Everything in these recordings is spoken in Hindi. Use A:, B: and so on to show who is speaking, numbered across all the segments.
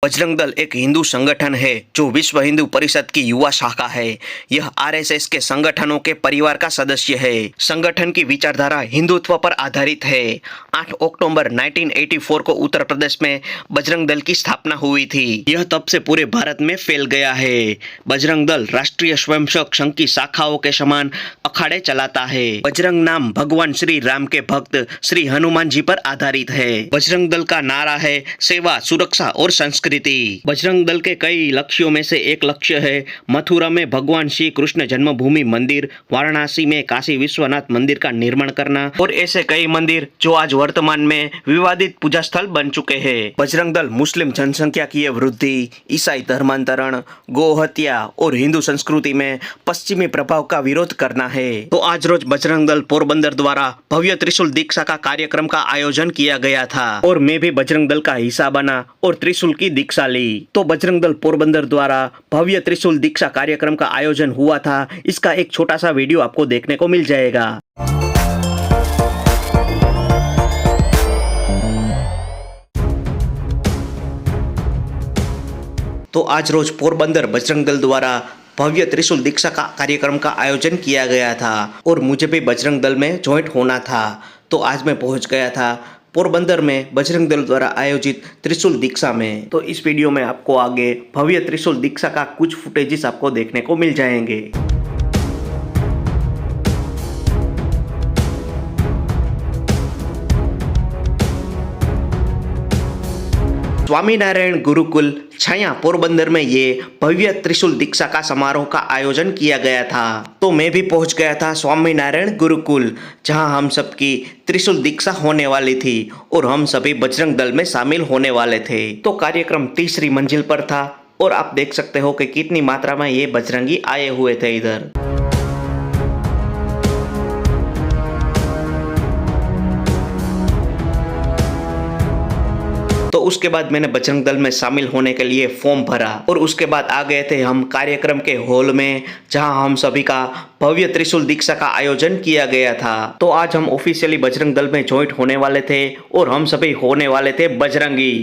A: बजरंग दल एक हिंदू संगठन है जो विश्व हिंदू परिषद की युवा शाखा है। यह आरएसएस के संगठनों के परिवार का सदस्य है। संगठन की विचारधारा हिंदुत्व पर आधारित है। 8 अक्टूबर 1984 को उत्तर प्रदेश में बजरंग दल की स्थापना हुई थी। यह तब से पूरे भारत में फैल गया है। बजरंग दल राष्ट्रीय स्वयंसेवक संघ की शाखाओं के समान अखाड़े चलाता है। बजरंग नाम भगवान श्री राम के भक्त श्री हनुमान जी पर आधारित है। बजरंग दल का नारा है सेवा, सुरक्षा और संस्कृति। बजरंग दल के कई लक्ष्यों में से एक लक्ष्य है मथुरा में भगवान श्री कृष्ण जन्मभूमि मंदिर, वाराणसी में काशी विश्वनाथ मंदिर का निर्माण करना और ऐसे कई मंदिर जो आज वर्तमान में विवादित पूजा स्थल बन चुके हैं। बजरंग दल मुस्लिम जनसंख्या की वृद्धि, ईसाई धर्मांतरण, गौ हत्या और हिंदू संस्कृति में पश्चिमी प्रभाव का विरोध करना है। तो आज रोज बजरंग दल पोरबंदर द्वारा भव्य त्रिशूल दीक्षा का कार्यक्रम का आयोजन किया गया था और मैं भी बजरंग दल का हिस्सा बना और त्रिशूल की दीक्षा ली। तो बजरंग दल पोरबंदर द्वारा भव्य त्रिशूल दीक्षा कार्यक्रम का आयोजन हुआ था। इसका एक छोटा सा वीडियो आपको देखने को मिल जाएगा। तो आज रोज पोरबंदर बजरंग दल द्वारा भव्य त्रिशूल दीक्षा का कार्यक्रम का आयोजन किया गया था और मुझे भी बजरंग दल में ज्वाइंट होना था। तो आज मैं पहुंच गया था पोरबंदर में बजरंग दल द्वारा आयोजित त्रिशूल दीक्षा में। तो इस वीडियो में आपको आगे भव्य त्रिशूल दीक्षा का कुछ फुटेजेस आपको देखने को मिल जाएंगे। स्वामीनारायण गुरुकुल छाया पोरबंदर में ये भव्य त्रिशूल दीक्षा का समारोह का आयोजन किया गया था। तो मैं भी पहुंच गया था स्वामीनारायण गुरुकुल, जहां हम सबकी त्रिशूल दीक्षा होने वाली थी और हम सभी बजरंग दल में शामिल होने वाले थे। तो कार्यक्रम तीसरी मंजिल पर था और आप देख सकते हो कि कितनी मात्रा में ये बजरंगी आए हुए थे इधर। तो उसके बाद मैंने बजरंग दल में शामिल होने के लिए फॉर्म भरा और उसके बाद आ गए थे हम कार्यक्रम के हॉल में, जहां हम सभी का भव्य त्रिशूल दीक्षा का आयोजन किया गया था। तो आज हम ऑफिशियली बजरंग दल में ज्वाइंट होने वाले थे और हम सभी होने वाले थे बजरंगी।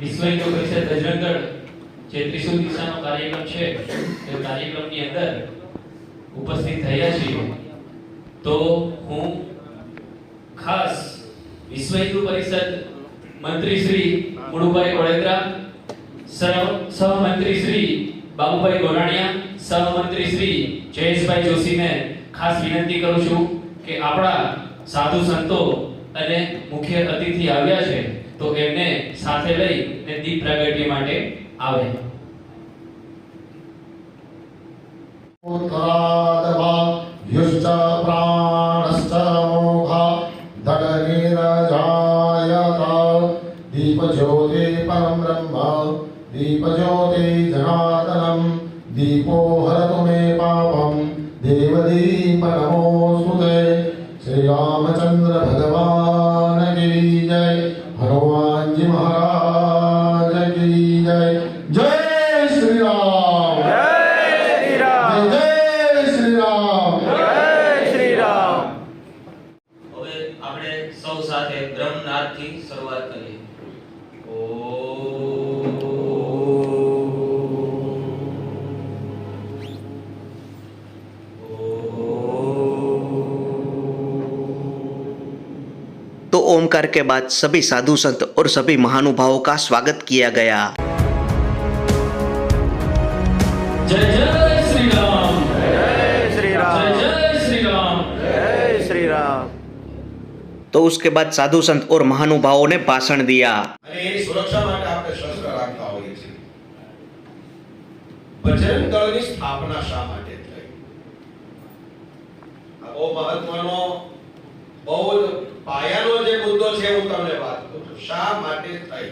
B: વિશ્વ હિન્દુ પરિષદ બજરંગ દળ જે ત્રિશૂલ દીક્ષાનો કાર્યક્રમ છે તે કાર્યક્રમની અંદર ઉપસ્થિત થયા છીએ। તો હું ખાસ વિશ્વ હિન્દુ પરિષદ મંત્રી શ્રી મુળુભાઈ ઓળેદરા, સહમંત્રી શ્રી બાબુભાઈ ગોરાણીયા, સહમંત્રી શ્રી જયેશભાઈ જોશીને ખાસ વિનંતી કરું છું કે આપણા સાધુ સંતો અને મુખ્ય અતિથિ આવ્યા છે તો એમને સાથે લઈને દીપ પ્રાગટ્ય માટે આવે।
C: ઉત્તરાદવા યુષ્ચ પ્રાણશ્ચ મોઘા ધગનિરજાયત દીપજ્યોતિ પરમ બ્રહ્મ દીપજ્યોતિ જનાર્દનમ દીપો હરતુ મે પાપમ દેવદીપ નમોસ્તુતે। શ્રી રામચંદ્ર ભગવાન કી જય। हनुमान जी महाराज की जय। जय श्री राम,
A: जय श्री राम,
C: जय श्री राम,
A: जय श्री राम।
B: હવે આપણે સૌ સાથે બ્રહ્મનાદથી શરૂઆત કરીએ।
A: तो ओमकार के बाद सभी साधु संत और सभी महानुभावों का स्वागत किया गया।
B: जय जय श्री राम,
A: जय श्री राम,
B: जय श्री राम,
A: जय श्री राम। तो उसके बाद साधु संत और महानुभावों ने भाषण दिया।
C: सुरक्षा માટે આપણે શસ્ત્ર રાખતા હોઈએ છીએ। બજરંગ દળની સ્થાપના શા માટે થઈ? આ બહુ મહત્વનો બહુ જ પાયાનો જે મુદ્દો છે હું તમને વાત કરું છું. શા માટે થઈ?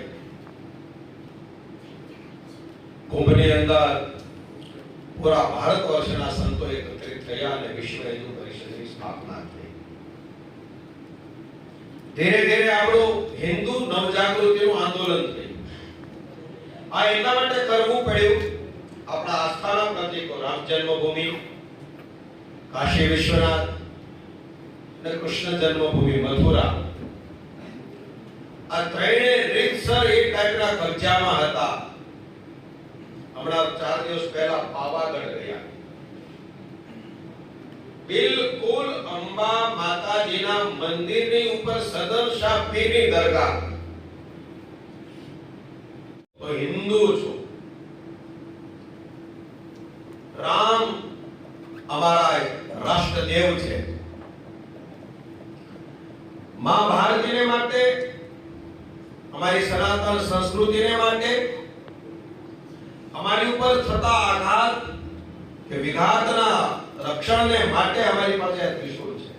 C: કુંભની અંદર પૂરા ભારત વર્ષના સંતો એકત્રિત થયા અને વિશ્વ હિન્દુ પરિષદની સ્થાપના થઈ. ધીરે ધીરે આપણું હિન્દુ નવજાગૃતિનું આંદોલન થયું. આ એટલા માટે કરવું પડ્યું, આપણા આસ્થાના પ્રતીકો રામ જન્મભૂમિ, કાશી વિશ્વનાથ અને કૃષ્ણ જન્મભૂમિ મથુરા, આ ત્રણે રીતસર એક ટાઈપના કબજામાં હતા. હમણાં 4 દિવસ પહેલા પાવાગઢ ગયા. બિલકુલ અંબા માતાજીના મંદિરની ઉપર સદન શાહ પીરની દરગાહ. તો હિન્દુ છું, રામ અમારા રાષ્ટ્રદેવ છે, માં ભારતીને માટે, અમારી સનાતન સંસ્કૃતિને માટે, અમારી ઉપર થતા આઘાત કે વિઘાતના રક્ષણને માટે અમારી પાસે આ ત્રિશૂળ છે.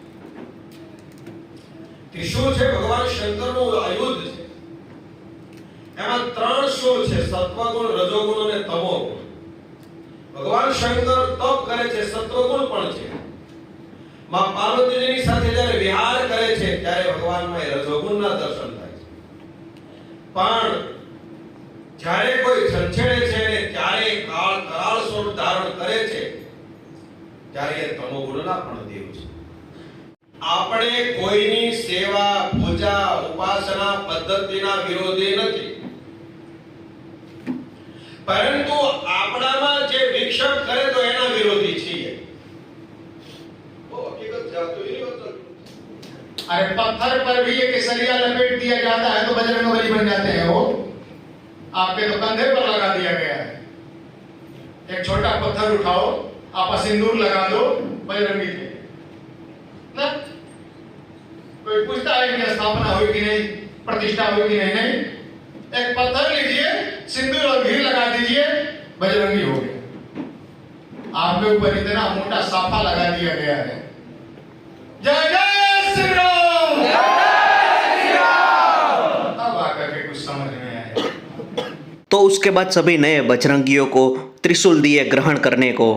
C: ત્રિશૂળ છે ભગવાન શંકરનું આયુધ છે. એમાં 3 શૂળ છે, સત્વગુણ, રજોગુણ અને તમોગુણ. ભગવાન શંકર તપ કરે છે, સત્વગુણ પણ છે. માં પાર્વતીજીની સાથે જ્યારે વિહાર કરે છે ત્યારે ભગવાનમાં એ રજોગુણના દર્શન થાય છે. પણ જ્યારે કોઈ છંછેડે છે અને ત્યારે કરાળ સ્વરૂપ ધારણ કરે છે ત્યારે એ તમોગુણના પણ દેવ છે. આપણે કોઈની સેવા, પૂજા, ઉપાસના પદ્ધતિના વિરોધી નથી, પરંતુ આપણામાં જે વિક્ષેપ કરે તો એના વિરોધી છીએ.
D: अरे पत्थर पर भी ये केसरिया लपेट दिया जाता है तो बजरंगबली बन जाते हैं वो. आपके तो कंधे पर लगा दिया गया है. एक छोटा पत्थर उठाओ, आप सिंदूर लगा दो, बजरंगी थे ना. कोई पूछता है कि स्थापना हुई कि नहीं, प्रतिष्ठा हुई कि नहीं? नहीं. एक पत्थर लीजिए, सिंदूर और घी लगा दीजिए, बजरंगी हो गए. आपके ऊपर इतना मोटा साफा लगा दिया गया है. जय जय श्री राम. अब आकर के कुछ समझ में आया.
A: तो उसके बाद सभी नए बजरंगियों को त्रिशूल दिए ग्रहण करने को.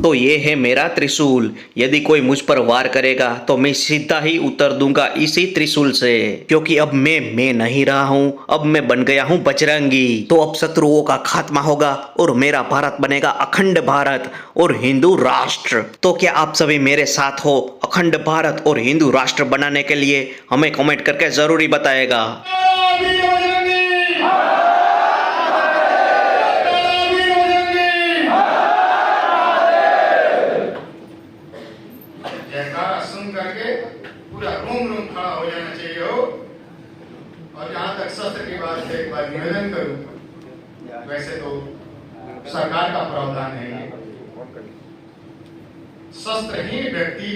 A: तो ये है मेरा त्रिशूल. यदि कोई मुझ पर वार करेगा तो मैं सीधा ही उतर दूंगा इसी त्रिशूल से, क्योंकि अब मैं नहीं रहा हूँ, अब मैं बन गया हूँ बजरंगी. तो अब शत्रुओं का खात्मा होगा और मेरा भारत बनेगा अखंड भारत और हिंदू राष्ट्र. तो क्या आप सभी मेरे साथ हो अखंड भारत और हिंदू राष्ट्र बनाने के लिए? हमें कमेंट करके जरूरी बताएगा.
D: जयकारा सुन करके पूरा रूम खड़ा हो जाना चाहिए हो. और जहां तक शस्त्र की बात है, एक बार निवेदन करूं, वैसे तो सरकार का प्रावधान है, शस्त्रहीन व्यक्ति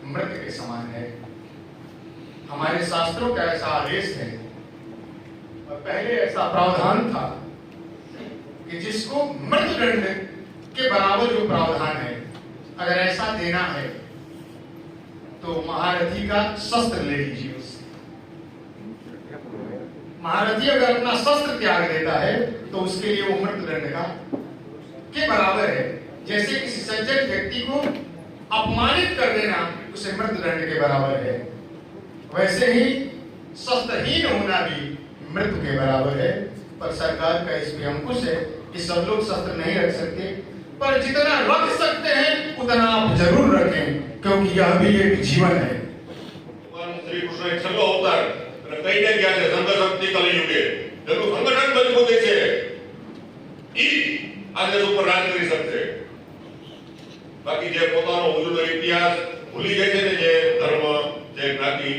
D: मृत के समान है. हमारे शास्त्रों का ऐसा आदेश है और पहले ऐसा प्रावधान था कि जिसको मृत्युदंड के बराबर जो प्रावधान है, अगर ऐसा देना है तो महारथी का शस्त्र ले लीजिए उससे. महारथी अगर अपना शस्त्र त्याग देता है तो उसके लिए वो मृत्युदंड का के बराबर है. जैसे किसी सज्जन व्यक्ति को अपमानित कर देना उसे मृत्युदंड के बराबर है, वैसे ही शस्त्रहीन होना भी मृत्यु के बराबर है. पर सरकार का इसमें अंकुश है कि सब लोग शस्त्र नहीं रख सकते, पर जितना रख सकते हैं उतना आप जरूर रखें, क्योंकि यह भी एक जीवन है.
E: ભગવાન શ્રી કૃષ્ણ એક છેલ્લો અવતાર અને કહીને ગયા છે સંઘ શક્તિ કલિયુગે જેનું સંગઠન મજબૂત છે ઈ આ દેશ ઉપર રાજ કરી શકશે. બાકી જે પોતાનો ઉજળો ઇતિહાસ ભૂલી જાય છે ને, જે ધર્મ, જે જ્ઞાતિ,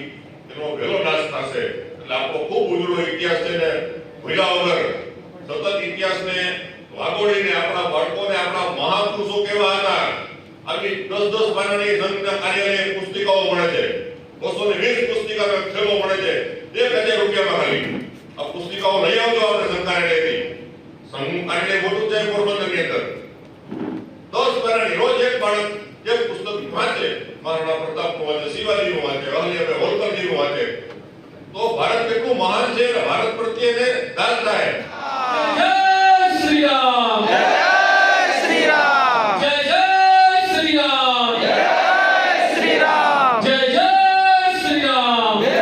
E: એનો વહેલો નાશ થશે. એટલે આપણો ખૂબ ઉજળો ઇતિહાસ છે ને ભૂલ્યા વગર સતત ઇતિહાસને વાગોળીને આપણા બાળકોને આપણા મહાપુરુષો કેવા હતા. આવી 10-10 પાનાની સંઘના કાર્યાલય પુસ્તિકાઓ મળે છે, 220 પુસ્તિકાનો થેલો મળે છે, 1000 રૂપિયામાં ખાલી. આ પુસ્તિકાઓ લઈ આવજો આપણે સરકારે લેતી. એટલે મોટું છે પોરબંદરની અંદર 10 પેરાની રોજ એક બાળક એક પુસ્તક વાંચે, મહારાણા પ્રતાપનું વાંચે, શિવાજીનું વાંચે, અહલ્યાબાઈ હોલકરજીનું વાંચે, તો ભારત કેટલું મહાન છે અને ભારત પ્રત્યે એને દાન થાય.
B: જય શ્રી રામ, જય શ્રી રામ, જય જય શ્રી રામ, જય શ્રી રામ, જય જય શ્રી રામ, જય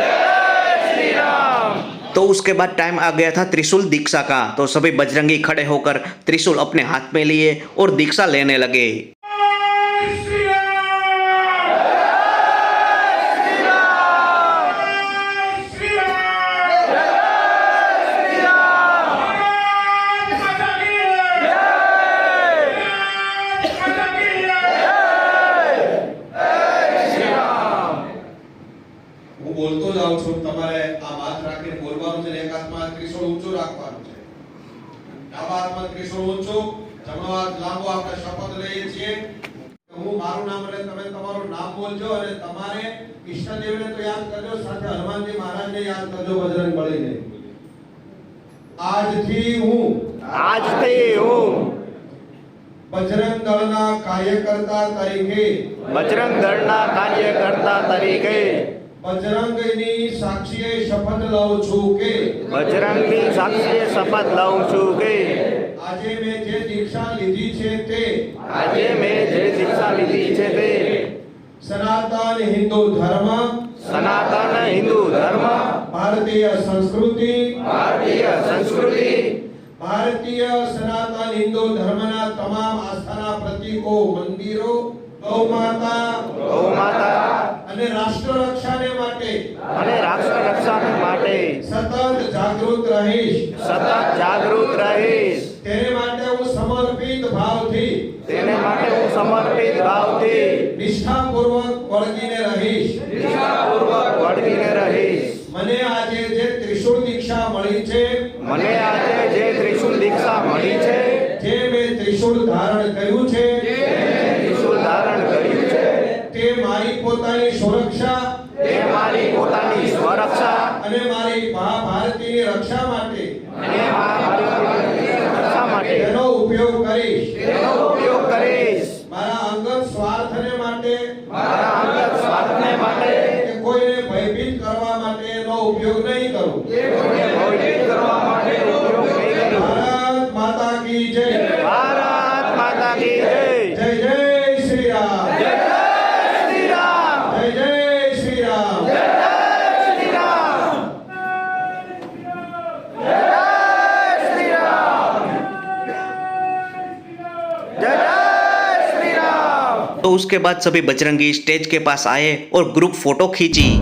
B: શ્રી રામ.
A: तो उसके बाद टाइम आ गया था त्रिशूल दीक्षा का। तो सभी बजरंगी खड़े होकर त्रिशूल अपने हाथ में लिए और दीक्षा लेने लगे।
C: હું બોલતો જાઉં છું, તમારે આ વાત રાખીને બોલવાનું છે. એક હાથમાં ત્રિશૂળ ઊંચું રાખવાનું છે, ડાબા હાથમાં ત્રિશૂળ ઊંચું, જમણો હાથ લાંબો. આપણે શપથ લઈએ છીએ કે હું મારું નામ એટલે તમે તમારું નામ બોલજો અને તમારે ઈષ્ટદેવને તો યાદ કરજો, સાથે હનુમાનજી મહારાજને યાદ કરજો, બજરંગ બલીને. આજથી હું બજરંગ દળના કાર્યકર્તા તરીકે બજરંગની સાક્ષીએ શપથ લઉં છું કે આજે મેં જે દીક્ષા લીધી છે તે સનાતન હિન્દુ ધર્મ ભારતીય સંસ્કૃતિ ભારતીય સનાતન હિન્દુ ધર્મના તમામ આસ્થાના પ્રતીકો, મંદિરો, ગૌમાતા અને રાષ્ટ્ર રક્ષાને માટે સતત જાગૃત રહીશ. તેને માટે હું સમર્પિત ભાવથી નિષ્ઠાપૂર્વક વળગીને રહીશ. મને આજે જે ત્રિશૂળ દીક્ષા મળી છે, જે મેં ત્રિશૂળ ધારણ કર્યું છે, તે મારી પોતાની સુરક્ષા અને મારી મહાભારતીની રક્ષા માટે તેનો ઉપયોગ કરીશ. મારા અંગત સ્વાર્થને માટે કે કોઈને ભયભીત કરવા માટે એનો ઉપયોગ નહીં કરું. ભારત માતા કી જય. જય જય શ્રી રામ, જય જય શ્રી રામ.
A: तो उसके बाद सभी बजरंगी स्टेज के पास आए और ग्रुप फोटो खींची।